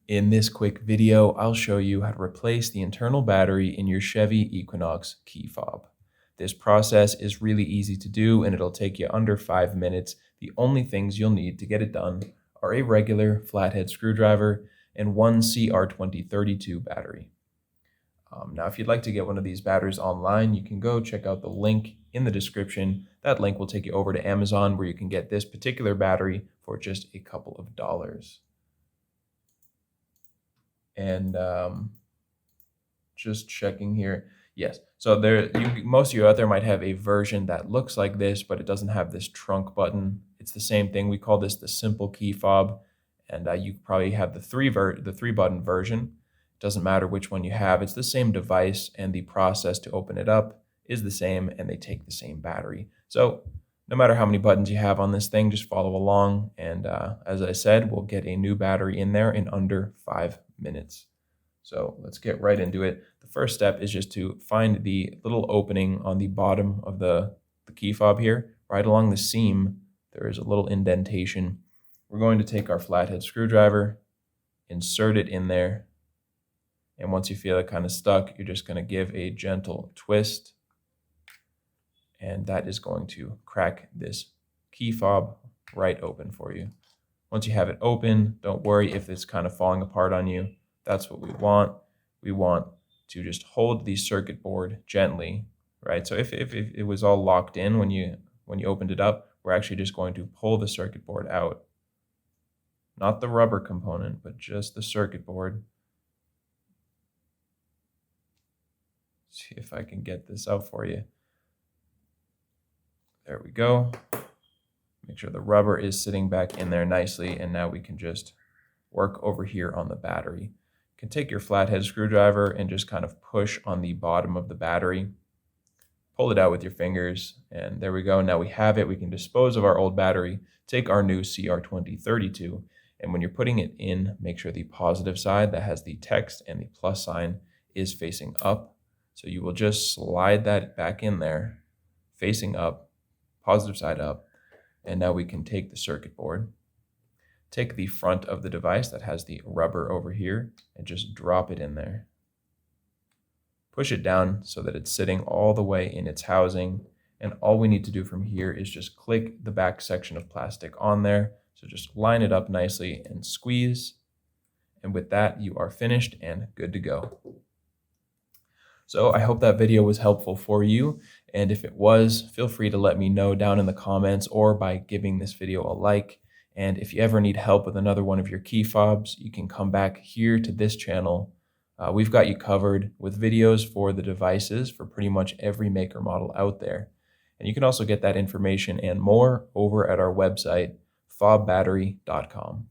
In this quick video, I'll show you how to replace the internal battery in your Chevy Equinox key fob. This process is really easy to do and it'll take you under 5 minutes. The only things you'll need to get it done are a regular flathead screwdriver and one CR2032 battery. Now, if you'd like to get one of these batteries online, you can go check out the link in the description. That link will take you over to Amazon where you can get this particular battery for just a couple of dollars. And just checking here. Yes, so most of you out there might have a version that looks like this, but it doesn't have this trunk button. It's the same thing. We call this the simple key fob, and you probably have the three button version. It doesn't matter which one you have. It's the same device, and the process to open it up is the same, and they take the same battery. So no matter how many buttons you have on this thing, just follow along. And as I said, we'll get a new battery in there in under 5 minutes. So let's get right into it. The first step is just to find the little opening on the bottom of the key fob here. Right along the seam, there is a little indentation. We're going to take our flathead screwdriver, insert it in there. And once you feel it kind of stuck, you're just going to give a gentle twist. And that is going to crack this key fob right open for you. Once you have it open, don't worry if it's kind of falling apart on you. That's what we want. We want to just hold the circuit board gently, right? So if it was all locked in when you opened it up, we're actually just going to pull the circuit board out. Not the rubber component, but just the circuit board. See if I can get this out for you. There we go. Make sure the rubber is sitting back in there nicely, and now we can just work over here on the battery. You can take your flathead screwdriver and just kind of push on the bottom of the battery. Pull it out with your fingers, and there we go. Now we have it. We can dispose of our old battery, take our new CR2032, and when you're putting it in, make sure the positive side that has the text and the plus sign is facing up. So you will just slide that back in there, facing up, positive side up, and now we can take the circuit board, take the front of the device that has the rubber over here, and just drop it in there. Push it down so that it's sitting all the way in its housing, and all we need to do from here is just click the back section of plastic on there. So just line it up nicely and squeeze, and with that you are finished and good to go. So I hope that video was helpful for you, and if it was, feel free to let me know down in the comments or by giving this video a like. And if you ever need help with another one of your key fobs, you can come back here to this channel. We've got you covered with videos for the devices for pretty much every maker model out there. And you can also get that information and more over at our website, fobbattery.com.